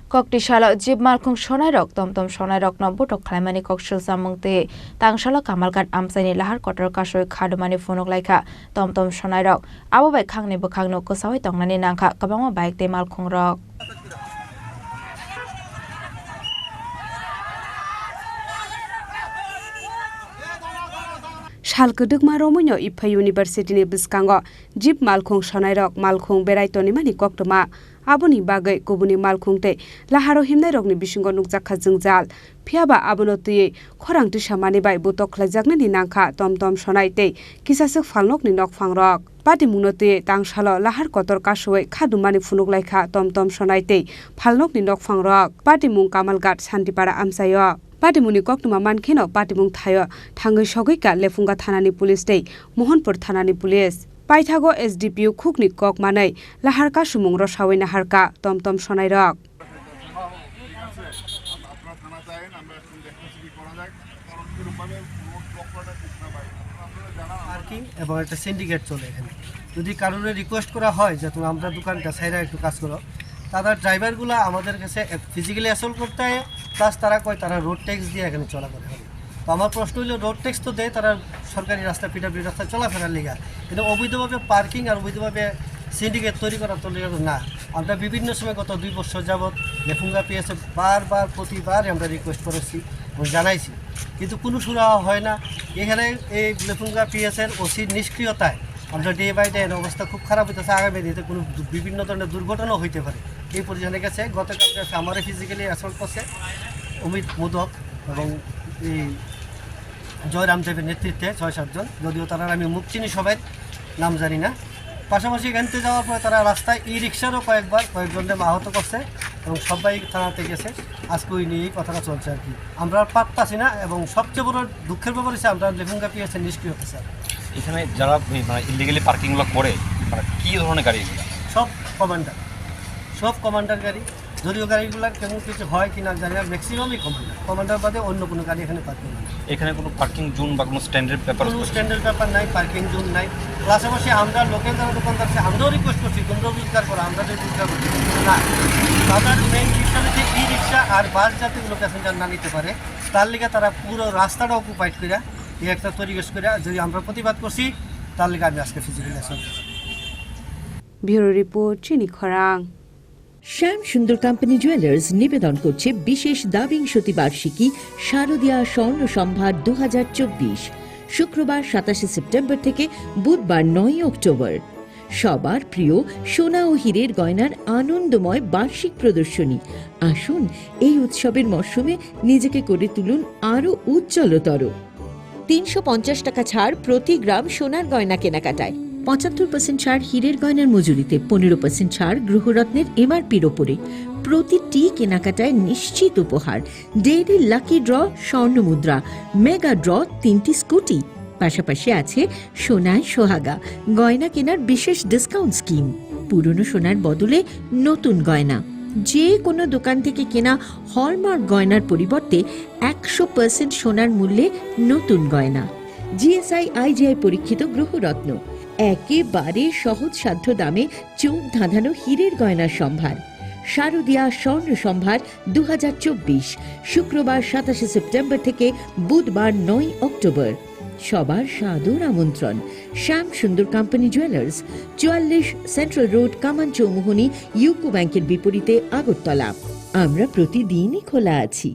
Koktishala Jib Malkung Shonairok Tom Shonairok Nobutok Klamani Kokshil Samungte Tangshala Kamalgat Amsani Lahar Kotor Kashoy Kadumani Funok Laika Tom Shonairok Abu by Kangni Bukangno Kosawi Tongnani Nanka Kabama Bike de Malkung Rock Shalkuduk Maromunyo Ipa University ni Biskango Jib Malkung Shonairok Malkung Beraitoni Mani Koktoma Abuni Bagai Kubuni Malkung Te Laharo Himnairok ni Bishingo Nukjaka Jungjal Piaba Abunotuye Korang Tishamani Bai Butok Klajagni ni Nangka Tom Shonaite Kisasuk Falnok ni Nok Fangrok Pati Munotuye Tangshalo Lahar Kotor Kashoy Kadumani Funuk Laika Tom Shonaite Falnok ni Nok Fangrok Pati Mung Kamalgat Santipara Amsayo Patimuni Koktuma Mankheno Patimung Thayo Thangai Sogika Lefunga Thanani Police Day Mohanpur Thanani Police Paithago SDPU Khukni Kok Manai Laharka Sumung Rosawai Naharka Tom Shonairok parking এবং একটা syndicate চলে এখানে যদি কারোর request করা হয় যে তুমি আমরা দোকানটা ছাইরা একটু কাজ করো তারা ড্রাইভারগুলো আমাদের কাছে ফিজিক্যালি অ্যাসল্ট করতে হয় প্লাস তারা কয় তারা রোড ট্যাক্স দিয়ে এখানে চলাফেরা করে তো আমার প্রশ্ন হলো রোড ট্যাক্স তো দেয় তারা সরকারি রাস্তা পিডব্লিউ রাস্তা চলাফেরার লেগা কিন্তু অবৈধভাবে পার্কিং আর অবৈধভাবে সিন্ডিকেট তৈরি করার তো না আমরা বিভিন্ন সময় গত 2 বছর যাবৎ লেফুঙ্গা পিএসে প্রতিবার আমরা রিকোয়েস্ট করেছি এবং জানাইছি কিন্তু কোনো সুরাহা হয় না এখানে এই লেফুঙ্গা পিএসের ওসির নিষ্ক্রিয়তায় আমরা ডে বাই ডে অবস্থা খুব খারাপ হইতেছে আগামী দিনে কোনো বিভিন্ন ধরনের দুর্ঘটনাও হইতে পারে এই পর্যন্ত গেছে গতকালকে আমারে ফিজিক্যালি অ্যাসল্ট করছে অমিত মোদক এবং এই জয়রাম দেবের নেতৃত্বে 6-7 জন যদিও তারা আমি মুখ চিনি সবাই নাম জানি না পাশাপাশি এখানতে যাওয়ার পরে তারা রাস্তায় ই রিক্সারও কয়েকজনকে আহত করছে এবং সবাই থানাতে গেছে আজকে ওই নিয়েই কথাটা চলছে আর কি আমরা পারতাছি না এবং সবচেয়ে বড় দুঃখের ব্যাপার হচ্ছে আমরা লেফুঙ্গা পিএসের নিষ্ক্রিয় হচ্ছে এখানে যারা ইলিগালি পার্কিংগুলো করে মানে কী ধরনের গাড়ি এগুলো সব কমান্ডার গাড়ি যদিও গাড়িগুলোর কেমন কিছু হয় কি না জানি না ম্যাক্সিমামই কমান্ডার বাদে অন্য কোনো গাড়ি এখানে পার্কিং নেই এখানে কোনো পার্কিং জোন বা কোনো স্ট্যান্ডার্ড পেপার নাই পার্কিং জোন নাই পাশাপাশি আমরা লোকেল যারা দোকানদার আছে আমরাও রিকোয়েস্ট করছি তোমরাও রোজগার করো আমরা যদি রোজগার করছি না তাদের মেইন বিষয় হচ্ছে ই রিক্সা আর বাস যাত্রীগুলো প্যাসেঞ্জার না নিতে পারে তার লিগে তারা পুরো রাস্তাটা অকুপাইড করে এই একটা তৈরিগেস করে যদি আমরা প্রতিবাদ করছি তার লিগে আমি আজকে ফিজিক্যালি অ্যাসল্ট ব্যুরো রিপোর্ট চিনি খরাং শ্যাম সুন্দর কোম্পানি জুয়েলার্স নিবেদন করছে বিশেষ দাবিংশতি বার্ষিকী শারদীয়া স্বর্ণ সম্ভার 2024 শুক্রবার 27 সেপ্টেম্বর থেকে বুধবার 9 অক্টোবর সবার প্রিয় সোনা ও হীরের গয়নার আনন্দময় বার্ষিক প্রদর্শনী আসুন এই উৎসবের মরশুমে নিজেকে করে তুলুন আরো উজ্জ্বলতর 350 টাকা ছাড় প্রতি গ্রাম সোনার গয়না কেনাকাটায় 75% ছাড় হীরের গয়নার মজুরিতে 15% ছাড় গ্রহরত্নের এমআরপির ওপরে প্রতিটি কেনাকাটায় নিশ্চিত উপহার ডেইলি লাকি ড্র স্বর্ণ মুদ্রা মেগা ড্র 3টি স্কুটি পাশাপাশি আছে সোনায় সোহাগা গয়না কেনার বিশেষ ডিসকাউন্ট স্কিম পুরনো সোনার বদলে নতুন গয়না যে কোনো দোকান থেকে কেনা হলমার্ক গয়নার পরিবর্তে 100% সোনার মূল্যে নতুন গয়না জিএসআই আইজিআই পরীক্ষিত গ্রহরত্ন একেবারে সহজসাধ্য দামে চোখ ধাঁধানো হীরের গয়নার সম্ভার শারদীয়া স্বর্ণ সম্ভার 2024 শুক্রবার 27 সেপ্টেম্বর থেকে বুধবার 9 অক্টোবর সবার সাদর আমন্ত্রণ শ্যাম সুন্দর কোম্পানি জুয়েলার্স 44 সেন্ট্রাল রোড কামান চৌমুহনী ইউকো ব্যাংকের বিপরীতে আগরতলা আমরা প্রতিদিনই খোলা আছি।